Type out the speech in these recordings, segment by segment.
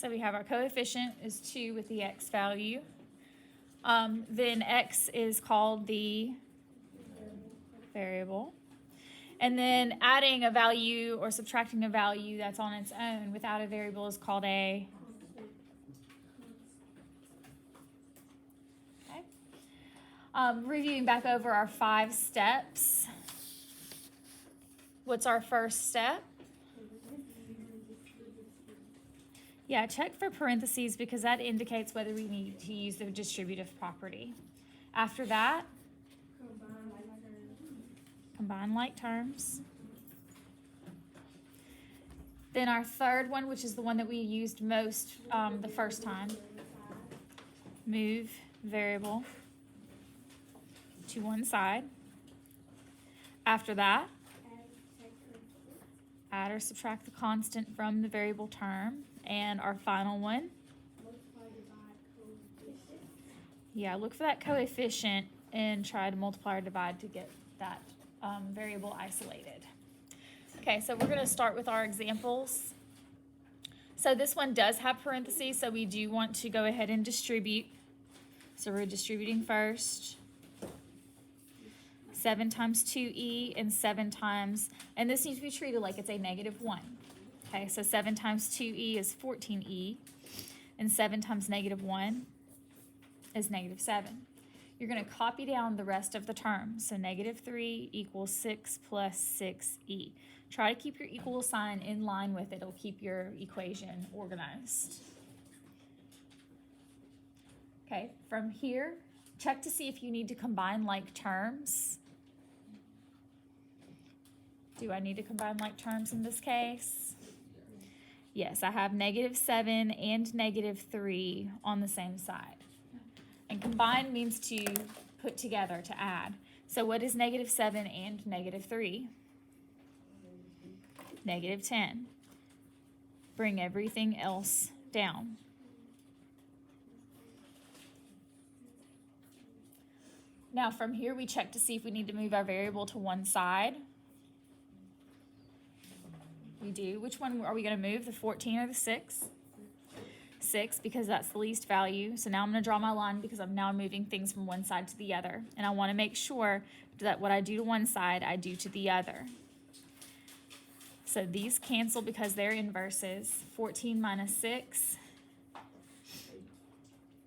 So we have our coefficient is 2 with the x value. Then x is called the variable. And then adding a value or subtracting a value that's on its own without a variable is called a reviewing back over our 5 steps. What's our first step? Yeah, check for parentheses because that indicates whether we need to use the distributive property. After that, combine like terms. Then our third one, which is the one that we used most the first time, move variable to one side. After that, add or subtract the constant from the variable term. And our final one, yeah, look for that coefficient and try to multiply or divide to get that variable isolated. Okay, so we're going to start with our examples. So this one does have parentheses, so we do want to go ahead and distribute. So we're distributing first. 7 times 2e and 7 times, and this needs to be treated like it's a -1. Okay, so 7 times 2e is 14e, and 7 times -1 is -7. You're going to copy down the rest of the terms. So -3 equals 6 plus 6e. Try to keep your equal sign in line with it. It'll keep your equation organized. Okay, from here, check to see if you need to combine like terms. Do I need to combine like terms in this case? Yes, I have -7 and -3 on the same side. And combine means to put together, to add. So what is -7 and -3? -10. Bring everything else down. Now from here we check to see if we need to move our variable to one side. We do. Which one are we going to move, the 14 or the 6? 6, because that's the least value. So now I'm going to draw my line because I'm now moving things from one side to the other. And I want to make sure that what I do to one side, I do to the other. So these cancel because they're inverses. 14 minus 6.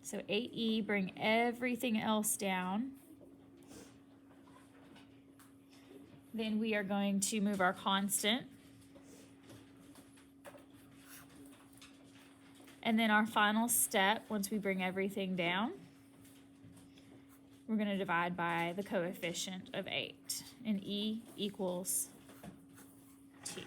So 8e, bring everything else down. Then we are going to move our constant. And then our final step, once we bring everything down, we're going to divide by the coefficient of 8. And E equals T.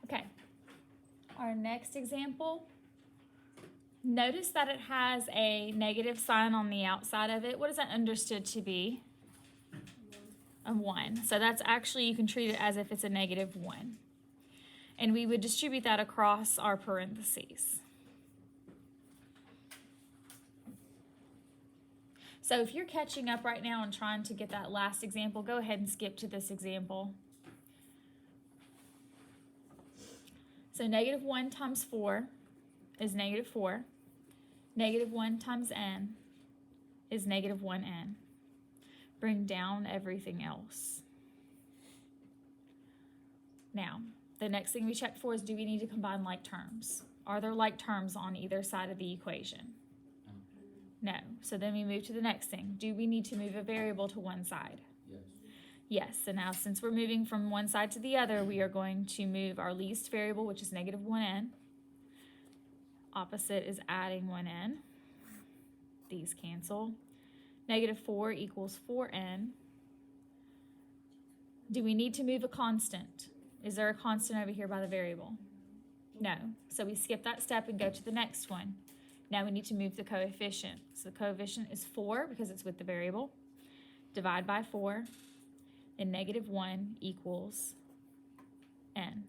Okay, our next example, notice that it has a negative sign on the outside of it. What is that understood to be? A 1. So that's actually, you can treat it as if it's a -1. And we would distribute that across our parentheses. So if you're catching up right now and trying to get that last example, go ahead and skip to this example. So -1 times 4 is -4. -1 times n is -1n. Bring down everything else. Now, the next thing we check for is, do we need to combine like terms? Are there like terms on either side of the equation? No. So then we move to the next thing. Do we need to move a variable to one side? Yes, so now since we're moving from one side to the other, we are going to move our least variable, which is -1n. Opposite is adding 1n. These cancel. -4 equals 4n. Do we need to move a constant? Is there a constant over here by the variable? No. So we skip that step and go to the next one. Now we need to move the coefficient. So the coefficient is 4 because it's with the variable. Divide by 4, and negative 1 equals n.